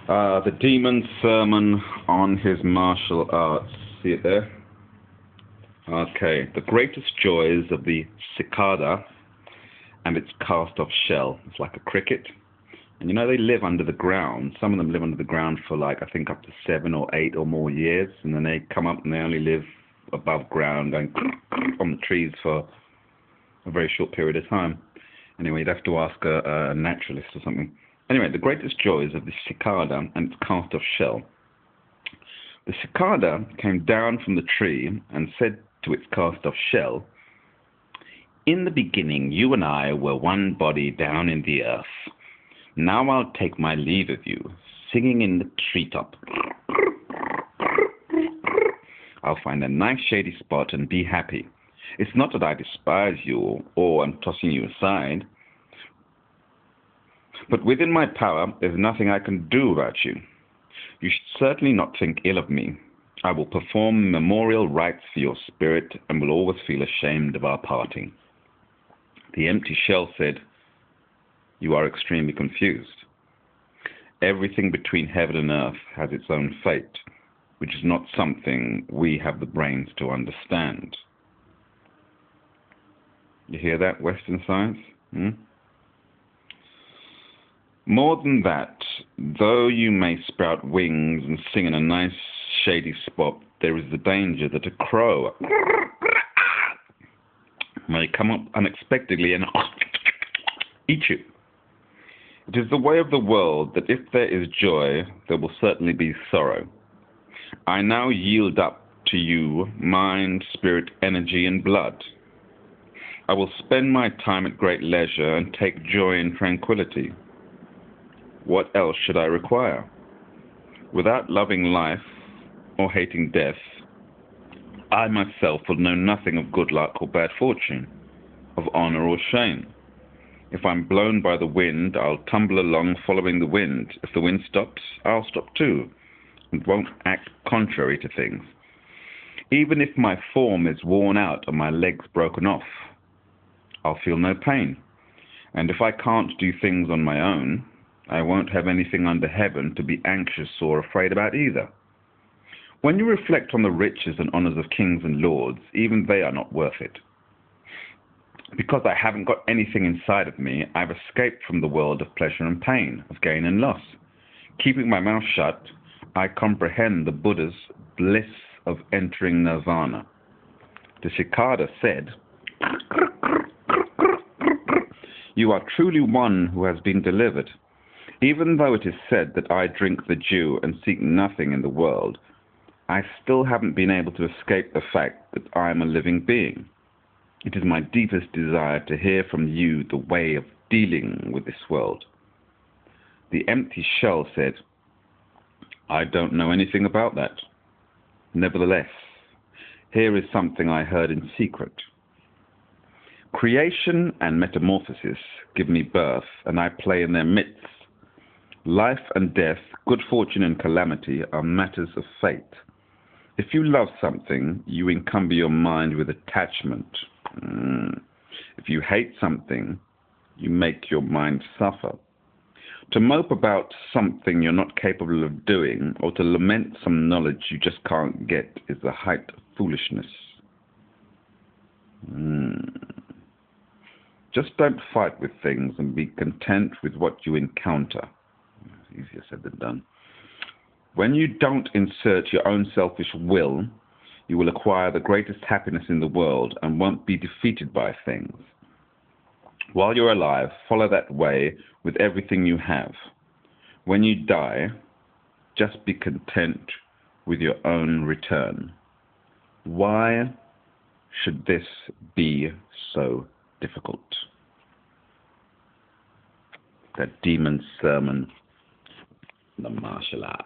The demon's sermon on his martial arts. See it there? Okay. The greatest joys of the cicada and its cast-off shell. It's like a cricket. And they live under the ground. Some of them live under the ground for I think up to 7 or 8 or more years. And then they come up and they only live above ground, going on the trees for a very short period of time. Anyway, you'd have to ask a naturalist or something. Anyway, the greatest joys of the cicada and its cast-off shell. The cicada came down from the tree and said to its cast-off shell, "In the beginning, you and I were one body down in the earth. Now I'll take my leave of you, singing in the treetop. I'll find a nice shady spot and be happy. It's not that I despise you or am tossing you aside, but within my power, there's nothing I can do about you. You should certainly not think ill of me. I will perform memorial rites for your spirit and will always feel ashamed of our parting." The empty shell said, "You are extremely confused. Everything between heaven and earth has its own fate, which is not something we have the brains to understand." You hear that, Western science? More than that, though you may sprout wings and sing in a nice shady spot, there is the danger that a crow may come up unexpectedly and eat you. It is the way of the world that if there is joy, there will certainly be sorrow. I now yield up to you mind, spirit, energy, and blood. I will spend my time at great leisure and take joy in tranquility. What else should I require? Without loving life or hating death, I myself will know nothing of good luck or bad fortune, of honor or shame. If I'm blown by the wind, I'll tumble along following the wind. If the wind stops, I'll stop too, and won't act contrary to things. Even if my form is worn out and my legs broken off, I'll feel no pain. And if I can't do things on my own, I won't have anything under heaven to be anxious or afraid about either. When you reflect on the riches and honors of kings and lords, even they are not worth it. Because I haven't got anything inside of me, I've escaped from the world of pleasure and pain, of gain and loss. Keeping my mouth shut, I comprehend the Buddha's bliss of entering nirvana. The cicada said, "You are truly one who has been delivered. Even though it is said that I drink the dew and seek nothing in the world, I still haven't been able to escape the fact that I am a living being. It is my deepest desire to hear from you the way of dealing with this world." The empty shell said, "I don't know anything about that. Nevertheless, here is something I heard in secret. Creation and metamorphosis give me birth, and I play in their midst. Life and death, good fortune and calamity are matters of fate. If you love something, you encumber your mind with attachment. If you hate something, you make your mind suffer. To mope about something you're not capable of doing, or to lament some knowledge you just can't get, is the height of foolishness. Just don't fight with things and be content with what you encounter." Easier said than done. When you don't insert your own selfish will, you will acquire the greatest happiness in the world and won't be defeated by things. While you're alive, follow that way with everything you have. When you die, just be content with your own return. Why should this be so difficult? The demon's sermon, the martial art.